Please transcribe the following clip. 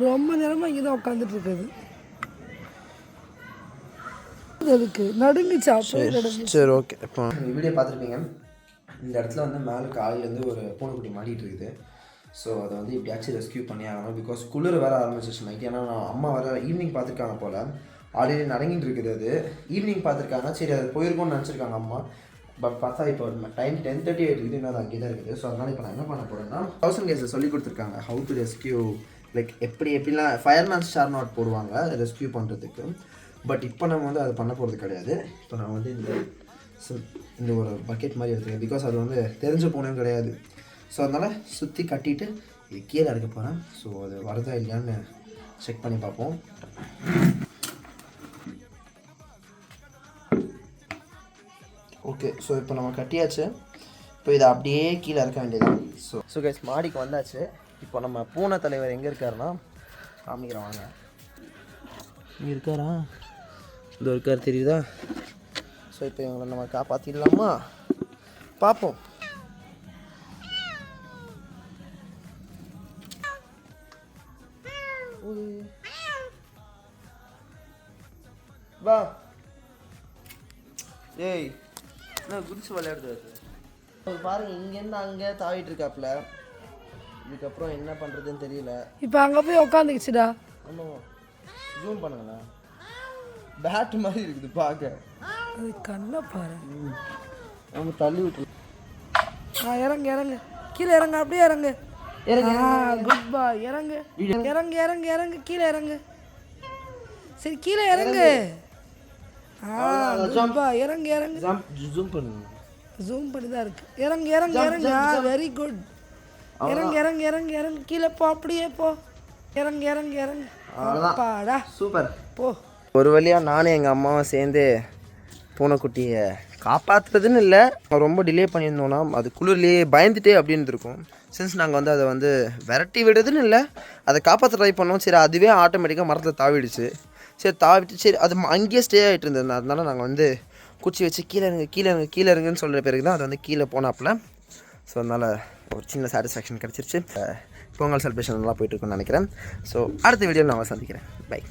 ரொம்ப நேரமாக இங்கே தான் உட்காந்துட்டு இருக்குது. அதுக்கு நடுங்குச்சா? சரி ஓகே. இப்போ வீடியோ பார்த்துருப்பீங்க. இந்த இடத்துல வந்து மேலே காலையிலேருந்து ஒரு பூனைக்குட்டி மாட்டிகிட்டு இருக்குது. ஸோ அதை வந்து எப்படியாச்சும் ரெஸ்கியூ பண்ணி ஆகணும். பிகாஸ் குளிர் வேறு ஆரம்பிச்சிச்சு நைட். ஏன்னா அம்மா வேறு ஈவினிங் பார்த்துருக்காங்க போல். ஆல்ரெடி நடங்கிட்டு இருக்குது. அது ஈவினிங் பார்த்துருக்காங்க. சரி அது போயிருக்கோன்னு நினச்சிருக்காங்க அம்மா. பட் பார்த்தா இப்போ டைம் 10:30 ஆகிட்டு இன்னும் அது அங்கே தான் இருக்குது. ஸோ அதனால் இப்போ நான் என்ன பண்ண போகிறேன்னா 1000 கேஸில் சொல்லி கொடுத்துருக்காங்க ஹவு டு ரெஸ்கியூ, லைக் எப்படிலாம் ஃபயர்மேன் ஸ்டார் நாட் போடுவாங்க ரெஸ்கியூ பண்ணுறதுக்கு. பட் இப்போ நம்ம வந்து அது பண்ண போகிறது கிடையாது. இப்போ நான் வந்து இந்த ஒரு பக்கெட் மாதிரி எடுத்துக்கேன். பிகாஸ் அது வந்து தெரிஞ்ச பூனையும் கிடையாது. ஸோ அதனால் சுற்றி கட்டிட்டு இது கீழே எடுக்க போகிறேன். ஸோ அது வரதா இல்லையான்னு செக் பண்ணி பார்ப்போம். ஓகே, ஸோ இப்போ நம்ம கட்டியாச்சு. இப்போ இதை அப்படியே கீழே இறக்க வேண்டியதான். ஸோ கைஸ் மாடிக்கு வந்தாச்சு. இப்போ நம்ம பூனை தலைவர் எங்கே இருக்காருன்னா காமிக்கிறேன் வாங்க. இங்கே இருக்காரா? இது இருக்கார் தெரியுதா? ஸோ இப்போ இவங்களை நம்ம காப்பாற்றிடலாமா பார்ப்போம். வா. ஏய் என்ன குதிச்சு விளையாடுறது பாருங்க. இங்கேருந்து அங்கே தாவிட்டு இருக்காப்புல. இதுக்கப்புறம் என்ன பண்ணுறதுன்னு தெரியல. இப்போ அங்கே போய் உட்காந்துக்குச்சுடா. ஆமாம், ஜூம் பண்ணுங்களா? பேட் மாதிரி இருக்குது பார்க்க. அது கண்ணை பாரு. நம்ம தள்ளி விட்டு இறங்கு இறங்கு கீழே இறங்கு. அப்படியே இறங்கு. குட் பாய். இறங்கு இறங்கு இறங்கு இறங்கு கீழே இறங்கு. சரி கீழே இறங்கு. இறங்கு இறங்கு. ஜூம் பண்ணுங்க. ஜூம் பண்ணி தான் இருக்கு. இறங்கு இறங்கு இறங்கு. Very good. இறங்கு இறங்கு இறங்கு இறங்கு கீழே போ. அப்படியே போ. இறங்கு இறங்கு இறங்கு. அப்பாடா சூப்பர். போ. ஒரு வழியாக நானும் எங்கள் அம்மாவும் சேர்ந்து பூனைக்குட்டியை காப்பாற்றுறதுன்னு இல்லை, ரொம்ப டிலே பண்ணியிருந்தோன்னா அது குளிர்லேயே பயந்துட்டே அப்படின்னு இருக்கும். சின்ஸ் நாங்கள் வந்து அதை வந்து விரட்டி விடுறதுன்னு இல்லை, அதை காப்பாற்ற ட்ரை பண்ணோம். சரி அதுவே ஆட்டோமேட்டிக்காக மரத்தில் தாவிடுச்சு. சரி தாவிட்டு சரி அது அங்கேயே ஸ்டே ஆகிட்டு இருந்தது. அதனால நாங்கள் வந்து குச்சி வச்சு கீழே இருங்க கீழே இருங்க கீழே இருங்கன்னு சொல்கிற பிறகு தான் அது வந்து கீழே போனாப்புல. ஸோ அதனால் ஒரு சின்ன சாட்டிஸ்ஃபேக்ஷன் கிடச்சிருச்சு. பொங்கல் செலிப்ரேஷன் நல்லா போயிட்டுருக்குன்னு நினைக்கிறேன். ஸோ அடுத்த வீடியோவில் நான் சந்திக்கிறேன். பை.